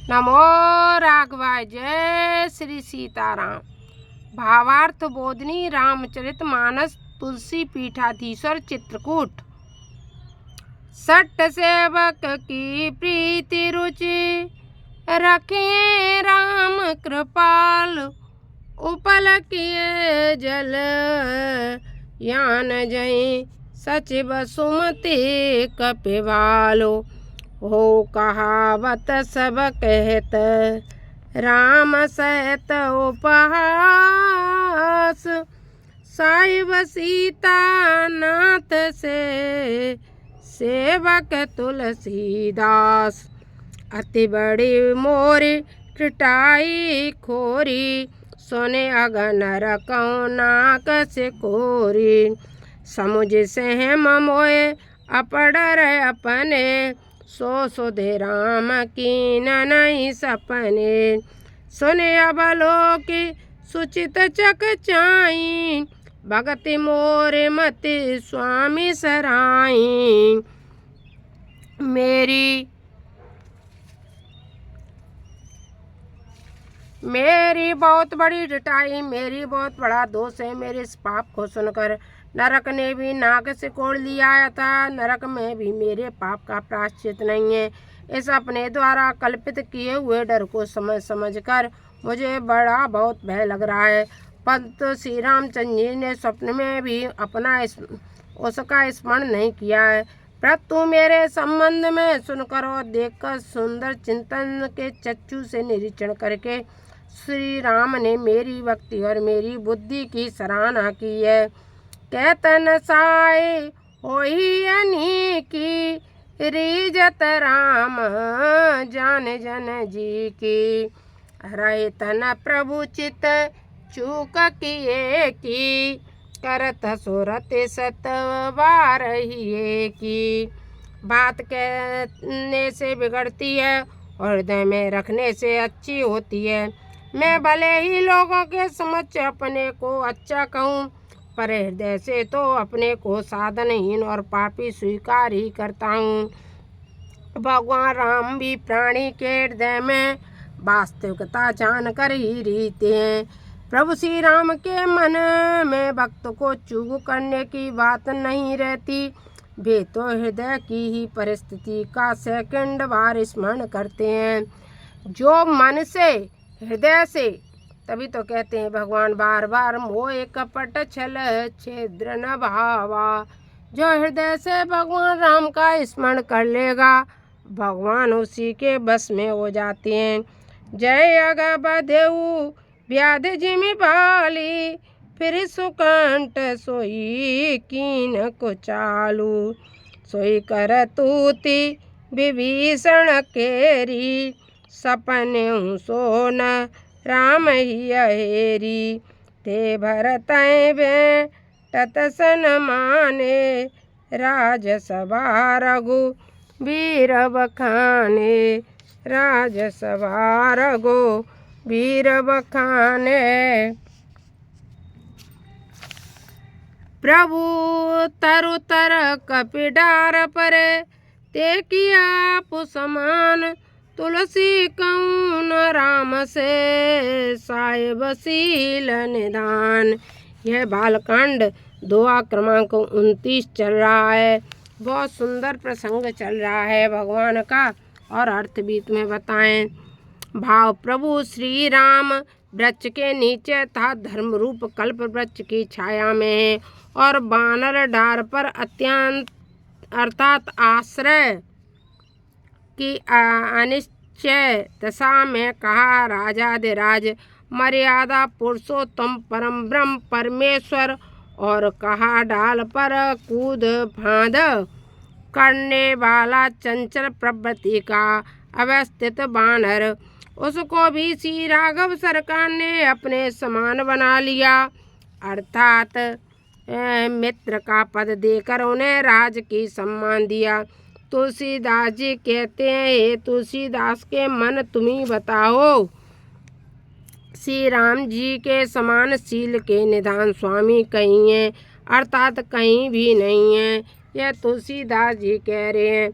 नमो राघवाय। जय श्री सीताराम। भावार्थ बोधनी रामचरितमानस तुलसी पीठाधीश्वर चित्रकूट। सठ सेवक की प्रीति रुचि रखे राम कृपाल। उपल किए जल यान जय सचिव सुमति कपिवालो। हो कहावत सब कहत राम सहित उपहास। साहिब सीता नाथ से सेवक तुलसीदास। अति बड़ी मोरी टिटाई खोरी सोने अगन रकौ नाक से कोरी। समुझ से मोए अपडर अपने सो सुधे राम कीन नहीं सपने। सुने अबलोकी सुचित चक चाई भगति मोरे मति स्वामी सराई। मेरी बहुत बड़ी ढिठाई, मेरी बहुत बड़ा दोष है। मेरे इस पाप को सुनकर नरक ने भी नाक से कोड़ लिया था। नरक में भी मेरे पाप का प्रायश्चित नहीं है। इस अपने द्वारा कल्पित किए हुए डर को समझ कर मुझे बड़ा बहुत भय लग रहा है। परंतु श्री रामचंद्र जी ने स्वप्न में भी उसका स्मरण नहीं किया है। परंतु मेरे संबंध में सुनकर और देखकर सुंदर चिंतन के चक्षु से निरीक्षण करके श्री राम ने मेरी भक्ति और मेरी बुद्धि की सराहना की है। कहतन साए होई अनेकी रीजत राम जान जन जी की। रहे तन प्रभु चित चूक किए की करत सुरत सतवार ही की। बात कहने से बिगड़ती है और हृदय में रखने से अच्छी होती है। मैं भले ही लोगों के समक्ष अपने को अच्छा कहूँ, पर हृदय से तो अपने को साधनहीन और पापी स्वीकार ही करता हूँ। भगवान राम भी प्राणी के हृदय में वास्तविकता जानकर ही रहते हैं। प्रभु श्री राम के मन में भक्त को चूक करने की बात नहीं रहती। वे तो हृदय की ही परिस्थिति का सेकंड बार स्मरण करते हैं। जो मन से हृदय से, तभी तो कहते हैं भगवान बार बार मोह कपट छल छिद्र न भावा। जो हृदय से भगवान राम का स्मरण कर लेगा, भगवान उसी के बस में हो जाते हैं। जय अग बधेऊ व्याध जिमि भाली फिर सुकंठ सोई कीन को चालू। सोई कर तूती विभीषण केरी सपने सोन राम ही अहेरी। ते भरत भेंटत सन माने राजसभा रघु वीर बखाने। राजसभा रघु वीर बखाने। प्रभु तरु तर कपिडार परे ते किया पुसमान। तुलसी कौन राम से साहिब शील निदान। यह बालकांड दुआ क्रमांक 29 चल रहा है। बहुत सुंदर प्रसंग चल रहा है भगवान का, और अर्थ भी तुम्हें बताएं। भाव प्रभु श्री राम वृक्ष के नीचे था धर्म रूप कल्प वृक्ष की छाया में है, और बानर डार पर अत्यंत अर्थात आश्रय की अनिश्चय दशा में कहा राजाधिराज मर्यादा पुरुषोत्तम परम ब्रह्म परमेश्वर। और कहा डाल पर कूद फांद करने वाला चंचल प्रवृत्ति का अवस्थित बानर। उसको भी श्री राघव सरकार ने अपने समान बना लिया, अर्थात मित्र का पद देकर उन्हें राज की सम्मान दिया। तुलसीदास जी कहते हैं, हे तुलसीदास के मन तुम ही बताओ। श्री राम जी के समान शील के निधान स्वामी कहीं हैं, अर्थात कहीं भी नहीं है। यह तुलसीदास जी कह रहे हैं।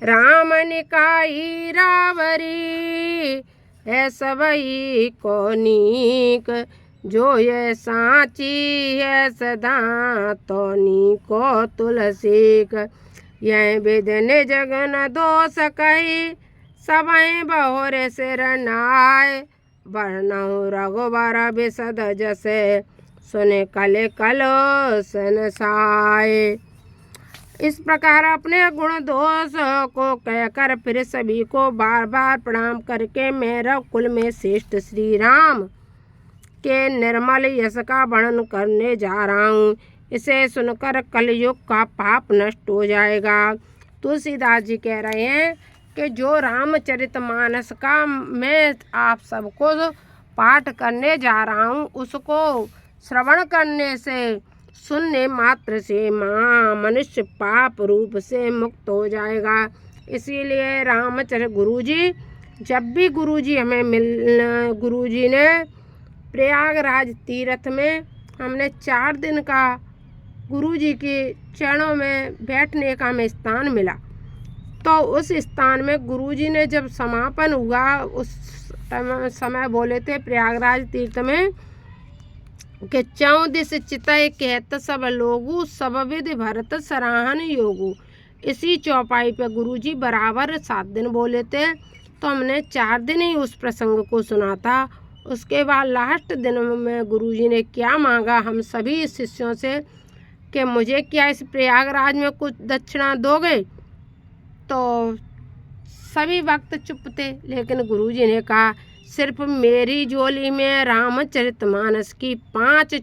राम निकाई रावरी है सबई को नीक, जो ये साची है सदा तोनी को तुलसीक। यह विधन जगन दोष कही सबई बहुरे सिर नाय, वर्णहु रघुबर बिसद जसे सुने कले कलो संसाय। इस प्रकार अपने गुण दोष को कहकर फिर सभी को बार बार प्रणाम करके मैं रघुकुल में श्रेष्ठ श्री राम के निर्मल यश का वर्णन करने जा रहा हूँ। इसे सुनकर कलयुग का पाप नष्ट हो जाएगा। तुलसीदास जी कह रहे हैं कि जो रामचरितमानस का मैं आप सबको पाठ करने जा रहा हूँ, उसको श्रवण करने से, सुनने मात्र से मनुष्य पाप रूप से मुक्त हो जाएगा। इसीलिए रामचरित गुरुजी, जब भी गुरुजी हमें गुरुजी ने प्रयागराज तीर्थ में हमने 4 दिन का गुरुजी के चरणों में बैठने का हमें स्थान मिला, तो उस स्थान में गुरुजी ने जब समापन हुआ उस समय बोले थे प्रयागराज तीर्थ में कि 14 चितय कहत सब लोगू, सब विधि भरत सराहन योगू। इसी चौपाई पे गुरुजी बराबर 7 दिन बोले थे, तो हमने 4 दिन ही उस प्रसंग को सुना था। उसके बाद लास्ट दिन में गुरुजी ने क्या मांगा हम सभी शिष्यों से कि मुझे क्या इस प्रयागराज में कुछ दक्षिणा दोगे, तो सभी वक्त चुप थे। लेकिन गुरुजी ने कहा सिर्फ मेरी झोली में रामचरितमानस की 5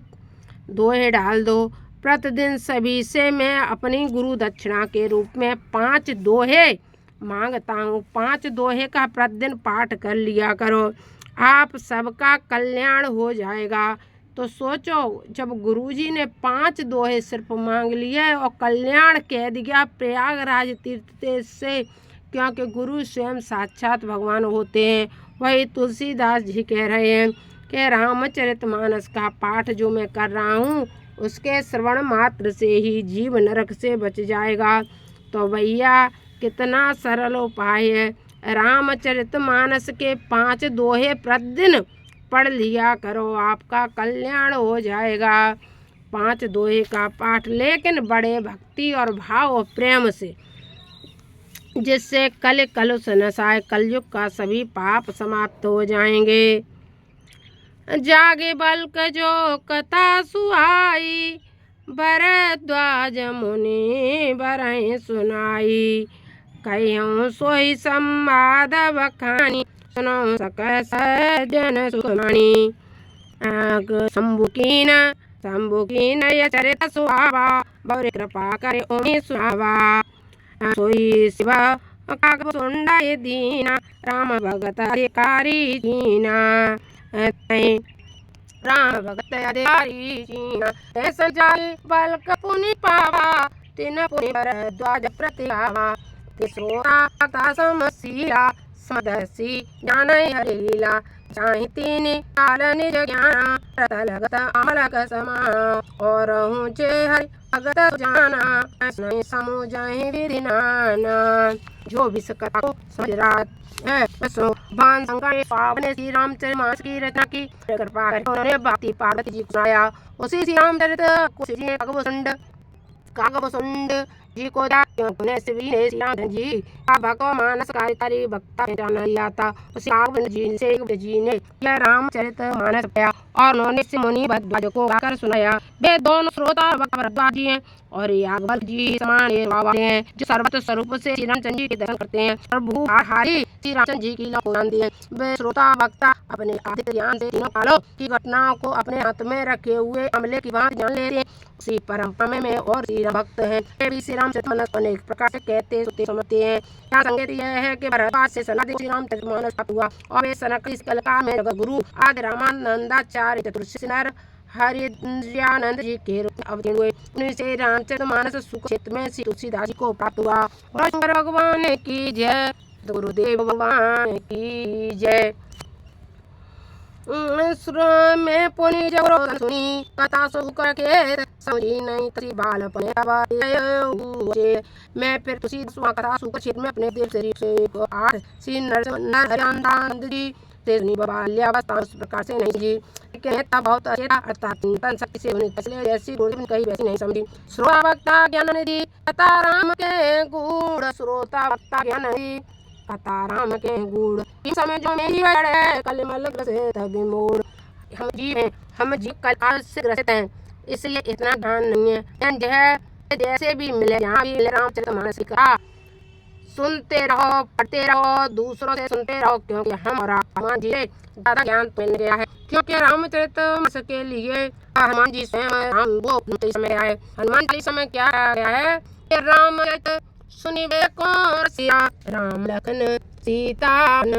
दोहे डाल दो। प्रतिदिन सभी से मैं अपनी गुरु दक्षिणा के रूप में 5 दोहे मांगता हूँ। 5 दोहे का प्रतिदिन पाठ कर लिया करो, आप सबका कल्याण हो जाएगा। तो सोचो, जब गुरुजी ने 5 दोहे सिर्फ मांग लिए और कल्याण कह दिया प्रयागराज तीर्थ से, क्योंकि गुरु स्वयं साक्षात भगवान होते हैं। वही तुलसीदास जी कह रहे हैं कि रामचरितमानस का पाठ जो मैं कर रहा हूँ, उसके श्रवण मात्र से ही जीव नरक से बच जाएगा। तो भैया कितना सरल उपाय है, रामचरितमानस के 5 दोहे प्रतिदिन पढ़ लिया करो, आपका कल्याण हो जाएगा। 5 दोहे का पाठ, लेकिन बड़े भक्ति और भाव और प्रेम से, जिससे कल कलुष नसाए, कलयुग का सभी पाप समाप्त हो जाएंगे। जागे बल्क जो कथा सुहाई, भरद्वाज मुनि बरहि सुनाई। कहूँ सोई संवाद बखानी, सुनो सकल सज्जन सुखमणि। शंभु कीन ये चरित सुहावा, बौर कृपा करे ओहि सुहावा। सोई शिव काग सुंडा दीना, राम भगत अधिकारी जीना। राम भगत अधिकारी जीना, ऐसा जाए बल्क पुनि पावा, तिन पुनि भरद्वाज प्रतिहावा। तिसोरा समसीला, समदर्शी ज्ञान हरि लीला। चाहि तीन काल निज ज्ञाना, रत लगत आलक समा। और हूँ जे हरि भगत जाना, नहीं समूह जाहि विधि नाना। जो विष कथा को समझ रहा है बसो भान शंकर पावन श्री रामचरितमानस की रचना की कृपा करके उन्होंने भक्ति पार्वती जी को सुनाया। उसी श्री रामचरित को श्री जी कागभूषुंड जी को श्री राम जी का भगवान कार्यकारी भक्ता जान लिया था। उसी जी ने यह रामचरित मानस पाया और उन्होंने इस मुनि भरद्वाज को गाकर सुनाया। वे दोनों श्रोता भरद्वाज जी हैं और याज्ञवल्क जी समान हैं, जो सर्वत्र स्वरूप से श्री रामचंद्र जी के दर्शन करते हैं और भूहारी श्री रामचंद्र जी की लीला को जानते हैं। वे श्रोता वक्ता अपने आदित्य ज्ञान से तीनों कालों की घटनाओं को अपने हाथ में रखे हुए अमले की बात जान लेते हैं। उसी परंपरा में और श्री राम भक्त हैं, वे भी श्री रामचरितमानस को अनेक प्रकार से कहते सुनते समझते हैं। यहाँ संकेत यह है कि भरद्वाज से सनद श्री रामचरितमानस प्राप्त हुआ और वे सनक इस कलका में जगत गुरु आदि रामानंदाचार्य चतुर्षि नर हरिद्रयानंद जी के रूप में अवतीर्ण हुए। उन्हीं से रामचरितमानस सुख क्षेत्र में श्री तुलसीदास जी को प्राप्त हुआ। और शंकर भगवान की जय, गुरुदेव भगवान की जय। सुर में पुनि जगरो सुनी कथा सु करके समझी नहीं तसी बाल पने आवाज़ मैं फिर तुसी सुआ कथा सु क्षेत्र में अपने देव शरीर से 8 सी नर हरियानंद जी तेजनी बाल्यावस्था उस प्रकार से नहीं जी कहता बहुत अचेता अर्थात चिंतन शक्ति से होने इसलिए ऐसी गुण कहीं वैसी नहीं समझी। श्रोता वक्ता ज्ञान निधि कथा राम के गुण श्रोता वक्ता ज्ञान निधि कथा राम के गुण इस समय जो मेरी है कलमल ग्रसित विमूढ़ हम जीव कल से ग्रसित हैं इसलिए इतना ध्यान नहीं है जैसे भी मिले यहाँ भी मिले रामचरितमानस का सुनते रहो पढ़ते रहो दूसरों से सुनते रहो क्योंकि हम और हनुमान जी से ज़्यादा ज्ञान तो मिल गया है क्योंकि रामचरितमानस के लिए हनुमान जी स्वयं राम वो समय आए हनुमान जी समय क्या गया है कि रामचरित सुनिबे को रसिया राम लखन सीता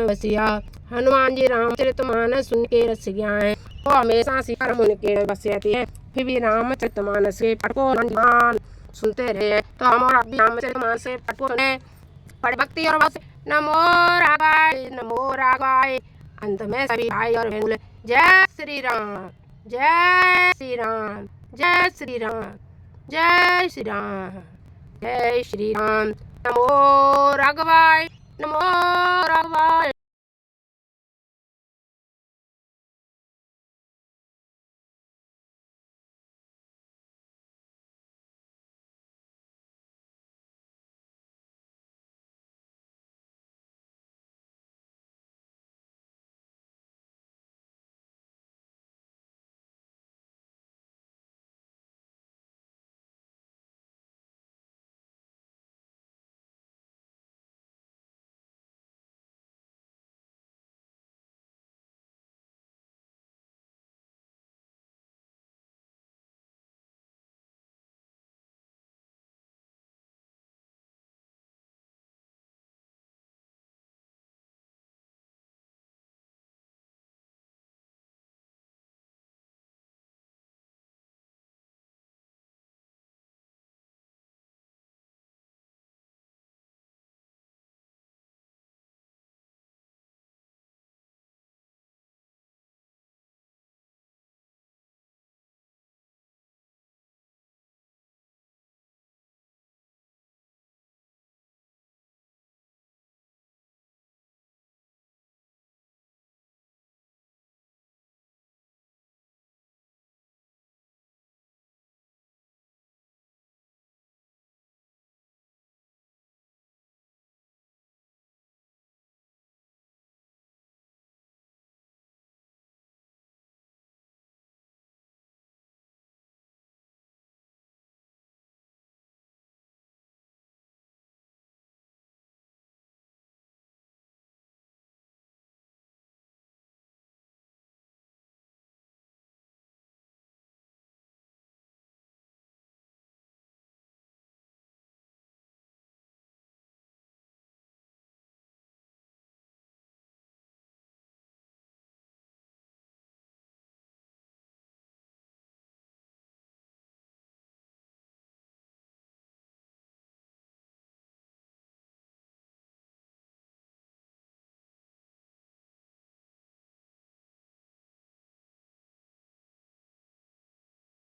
बसिया। हनुमान जी रामचरितमानस सुन के रस गया है वो हमेशा सीता उनके बस रहती है फिर भी रामचरितमानस से पढ़ो सुनते रहे तो हम और आप भी रामचरितमानस से पढ़ो सुने बड़े भक्ति और बस नमो राघवाय अंत में सभी भाई और बहन बोले जय श्री राम जय श्री राम जय श्री राम जय श्री राम जय श्री राम नमो राघवाय नमो राघवाय।